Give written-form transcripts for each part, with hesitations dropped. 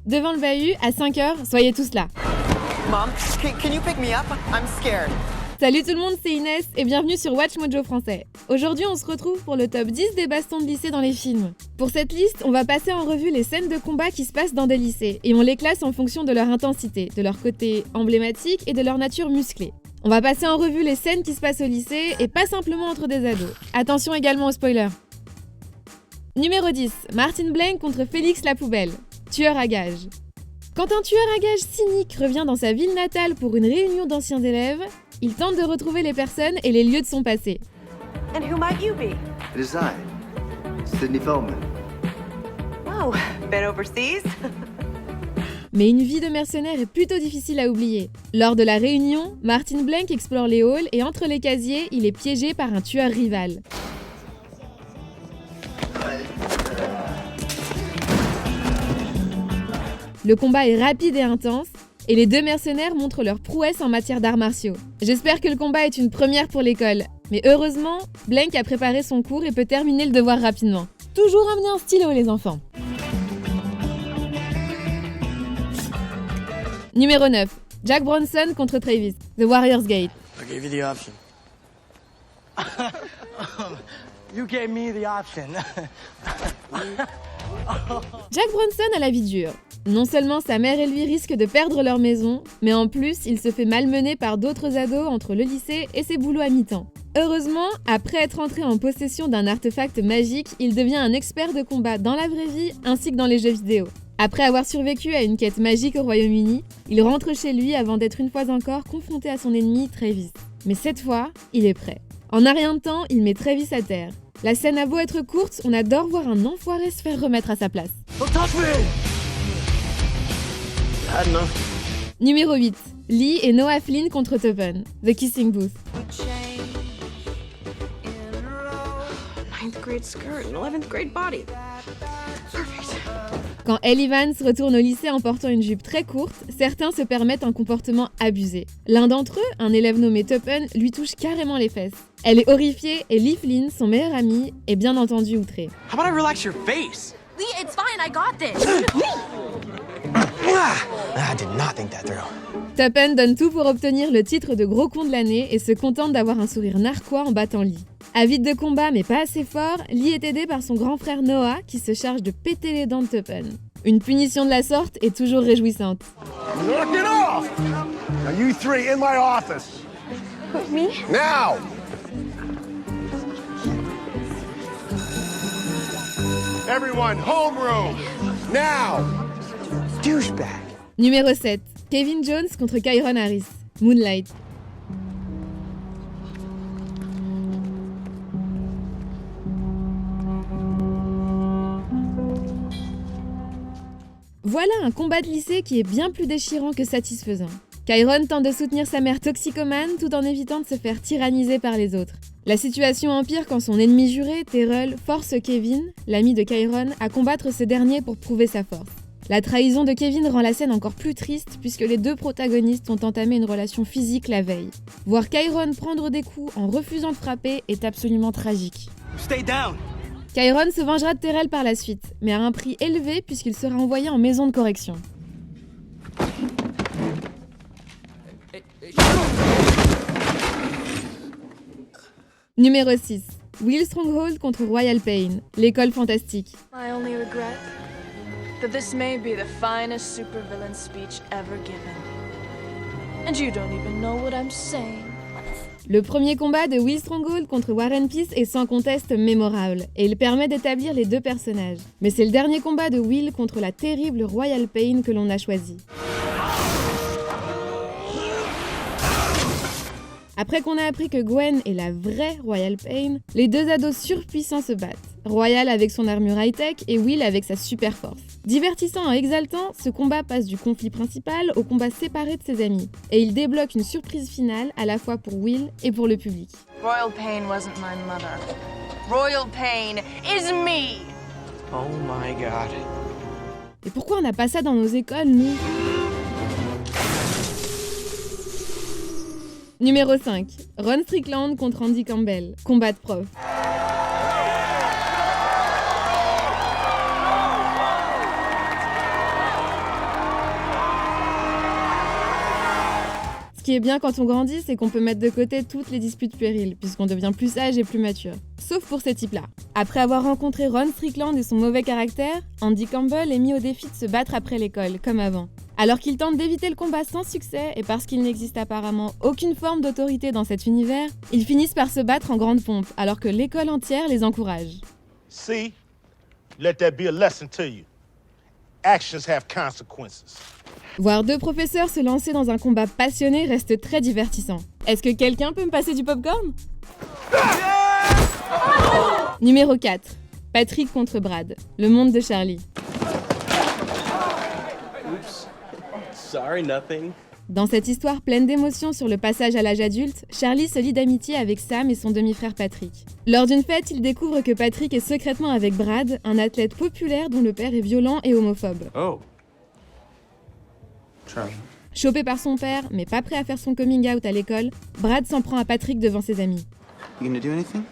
Devant le bahut, à 5h, soyez tous là. Mom, can you pick me up? I'm scared. Salut tout le monde, c'est Inès et bienvenue sur Watch Mojo Français. Aujourd'hui, on se retrouve pour le top 10 des bastons de lycée dans les films. Pour cette liste, on va passer en revue les scènes de combat qui se passent dans des lycées et on les classe en fonction de leur intensité, de leur côté emblématique et de leur nature musclée. On va passer en revue les scènes qui se passent au lycée et pas simplement entre des ados. Attention également aux spoilers. Numéro 10, Martin Blank contre Félix la Poubelle, tueur à gages. Quand un tueur à gages cynique revient dans sa ville natale pour une réunion d'anciens élèves, il tente de retrouver les personnes et les lieux de son passé. And who might you be? It is I, Sidney Feldman. Oh, been overseas? Mais une vie de mercenaire est plutôt difficile à oublier. Lors de la réunion, Martin Blank explore les halls et entre les casiers, il est piégé par un tueur rival. Le combat est rapide et intense, et les deux mercenaires montrent leur prouesse en matière d'arts martiaux. J'espère que le combat est une première pour l'école, mais heureusement, Blank a préparé son cours et peut terminer le devoir rapidement. Toujours amener un stylo les enfants. Numéro 9, Jack Bronson contre Travis, The Warrior's Gate. I gave you the option. You gave me the option. Jack Bronson a la vie dure. Non seulement sa mère et lui risquent de perdre leur maison, mais en plus, il se fait malmener par d'autres ados entre le lycée et ses boulots à mi-temps. Heureusement, après être entré en possession d'un artefact magique, il devient un expert de combat dans la vraie vie ainsi que dans les jeux vidéo. Après avoir survécu à une quête magique au Royaume-Uni, il rentre chez lui avant d'être une fois encore confronté à son ennemi Travis. Mais cette fois, il est prêt. En un rien de temps, il met Travis à terre. La scène a beau être courte, on adore voir un enfoiré se faire remettre à sa place. Don't touch me! Had enough. Numéro 8, Lee et Noah Flynn contre Toppen, The Kissing Booth. 9th grade skirt and 11th grade body. Perfect. Quand Elle Evans retourne au lycée en portant une jupe très courte, certains se permettent un comportement abusé. L'un d'entre eux, un élève nommé Toppen, lui touche carrément les fesses. Elle est horrifiée et Lee Flynn, son meilleur ami, est bien entendu outré. How about I relax your face? Lee, it's fine, I got this. I did not think that through. Toppen donne tout pour obtenir le titre de gros con de l'année et se contente d'avoir un sourire narquois en battant Lee. Avide de combat mais pas assez fort, Lee est aidé par son grand frère Noah qui se charge de péter les dents de Toppen. Une punition de la sorte est toujours réjouissante. Knock it off! Now you three in my office. Me? Now! Everyone, homeroom! Now! Douchebag. Numéro 7, Kevin Jones contre Kyron Harris, Moonlight. Voilà un combat de lycée qui est bien plus déchirant que satisfaisant. Kyron tente de soutenir sa mère toxicomane tout en évitant de se faire tyranniser par les autres. La situation empire quand son ennemi juré, Terrell, force Kevin, l'ami de Kyron, à combattre ce dernier pour prouver sa force. La trahison de Kevin rend la scène encore plus triste puisque les deux protagonistes ont entamé une relation physique la veille. Voir Kyron prendre des coups en refusant de frapper est absolument tragique. Stay down. Kyron se vengera de Terrell par la suite, mais à un prix élevé puisqu'il sera envoyé en maison de correction. Numéro 6, Will Stronghold contre Royal Pain, l'école fantastique. My only regret that this may be the finest supervillain speech ever given. And you don't even know what I'm saying. Le premier combat de Will Stronghold contre Warren Peace est sans conteste mémorable, et il permet d'établir les deux personnages. Mais c'est le dernier combat de Will contre la terrible Royal Pain que l'on a choisi. Après qu'on a appris que Gwen est la vraie Royal Pain, les deux ados surpuissants se battent. Royal avec son armure high-tech et Will avec sa super force. Divertissant et exaltant, ce combat passe du conflit principal au combat séparé de ses amis. Et il débloque une surprise finale à la fois pour Will et pour le public. Royal Pain wasn't my mother. Royal Pain is me! Oh my god. Et pourquoi on n'a pas ça dans nos écoles, nous ? Numéro 5, Ron Strickland contre Andy Campbell, combat de prof. qui est bien quand on grandit, c'est qu'on peut mettre de côté toutes les disputes puériles, puisqu'on devient plus sage et plus mature. Sauf pour ces types-là. Après avoir rencontré Ron Strickland et son mauvais caractère, Andy Campbell est mis au défi de se battre après l'école, comme avant. Alors qu'il tente d'éviter le combat sans succès, et parce qu'il n'existe apparemment aucune forme d'autorité dans cet univers, ils finissent par se battre en grande pompe, alors que l'école entière les encourage. See? Let that be a lesson to you. Actions have consequences. Voir deux professeurs se lancer dans un combat passionné reste très divertissant. Est-ce que quelqu'un peut me passer du popcorn ? Numéro 4. Patrick contre Brad. Le monde de Charlie. Oops. Sorry, nothing. Dans cette histoire pleine d'émotions sur le passage à l'âge adulte, Charlie se lie d'amitié avec Sam et son demi-frère Patrick. Lors d'une fête, il découvre que Patrick est secrètement avec Brad, un athlète populaire dont le père est violent et homophobe. Oh. Charlie. Chopé par son père, mais pas prêt à faire son coming out à l'école, Brad s'en prend à Patrick devant ses amis. You gonna do anything?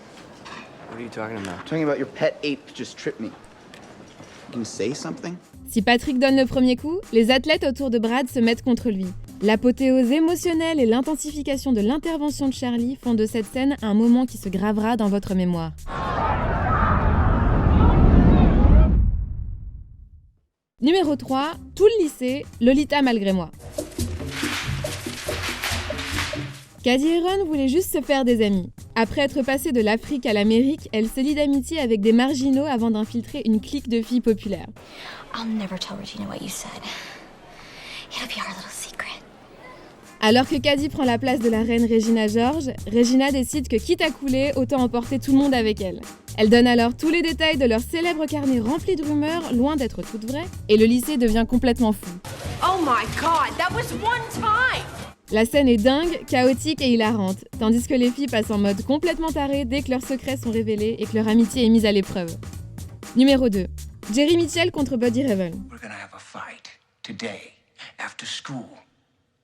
What are you talking about? Talking about your pet ape just tripped me. You gonna say something? Si Patrick donne le premier coup, les athlètes autour de Brad se mettent contre lui. L'apothéose émotionnelle et l'intensification de l'intervention de Charlie font de cette scène un moment qui se gravera dans votre mémoire. Numéro 3, tout le lycée, Lolita malgré moi. Caddy et Ron voulaient juste se faire des amis. Après être passée de l'Afrique à l'Amérique, elle se lie d'amitié avec des marginaux avant d'infiltrer une clique de filles populaires. I'll never tell Regina what you said. It'll be our little secret. Alors que Caddy prend la place de la reine Regina George, Regina décide que quitte à couler, autant emporter tout le monde avec elle. Elle donne alors tous les détails de leur célèbre carnet rempli de rumeurs, loin d'être toutes vraies, et le lycée devient complètement fou. Oh my god, that was one time! La scène est dingue, chaotique et hilarante, tandis que les filles passent en mode complètement taré dès que leurs secrets sont révélés et que leur amitié est mise à l'épreuve. Numéro 2. Jerry Mitchell contre Buddy Revell. We're gonna have a fight today, after school.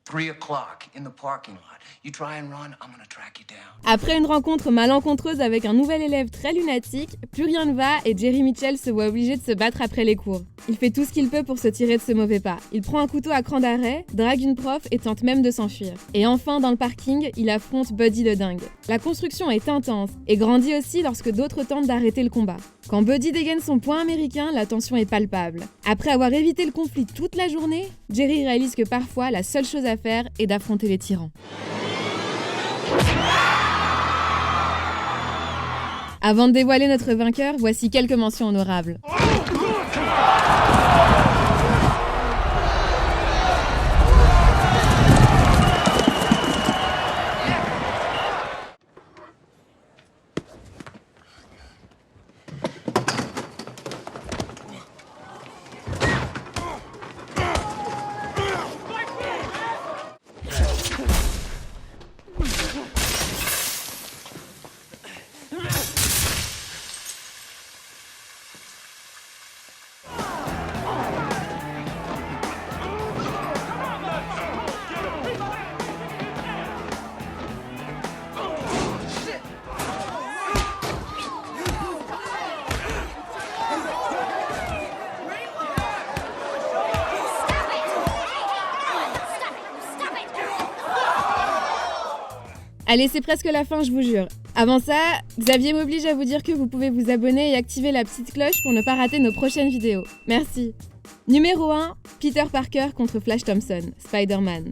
3 o'clock in the parking lot. You try and run, I'm gonna track you down. Après une rencontre malencontreuse avec un nouvel élève très lunatique, plus rien ne va et Jerry Mitchell se voit obligé de se battre après les cours. Il fait tout ce qu'il peut pour se tirer de ce mauvais pas. Il prend un couteau à cran d'arrêt, drague une prof et tente même de s'enfuir. Et enfin, dans le parking, il affronte Buddy le dingue. La construction est intense et grandit aussi lorsque d'autres tentent d'arrêter le combat. Quand Buddy dégaine son poing américain, la tension est palpable. Après avoir évité le conflit toute la journée, Jerry réalise que parfois, la seule chose à faire est d'affronter les tyrans. Avant de dévoiler notre vainqueur, voici quelques mentions honorables. Allez, c'est presque la fin, je vous jure. Avant ça, Xavier m'oblige à vous dire que vous pouvez vous abonner et activer la petite cloche pour ne pas rater nos prochaines vidéos. Merci. Numéro 1, Peter Parker contre Flash Thompson, Spider-Man.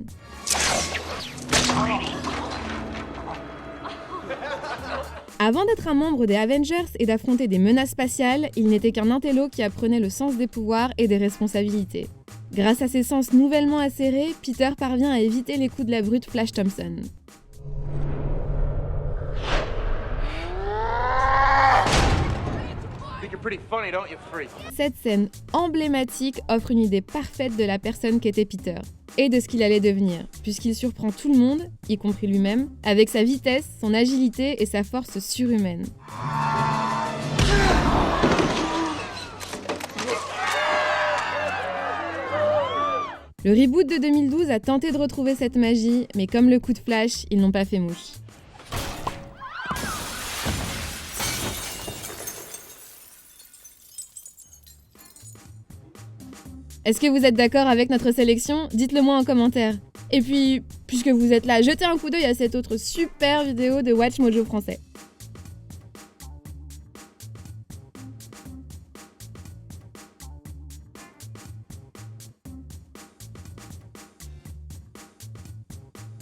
Avant d'être un membre des Avengers et d'affronter des menaces spatiales, il n'était qu'un intello qui apprenait le sens des pouvoirs et des responsabilités. Grâce à ses sens nouvellement acérés, Peter parvient à éviter les coups de la brute Flash Thompson. Cette scène emblématique offre une idée parfaite de la personne qu'était Peter et de ce qu'il allait devenir, puisqu'il surprend tout le monde, y compris lui-même, avec sa vitesse, son agilité et sa force surhumaine. Le reboot de 2012 a tenté de retrouver cette magie, mais comme le coup de flash, ils n'ont pas fait mouche. Est-ce que vous êtes d'accord avec notre sélection? Dites-le moi en commentaire. Et puis, puisque vous êtes là, jetez un coup d'œil à cette autre super vidéo de Watch Mojo Français.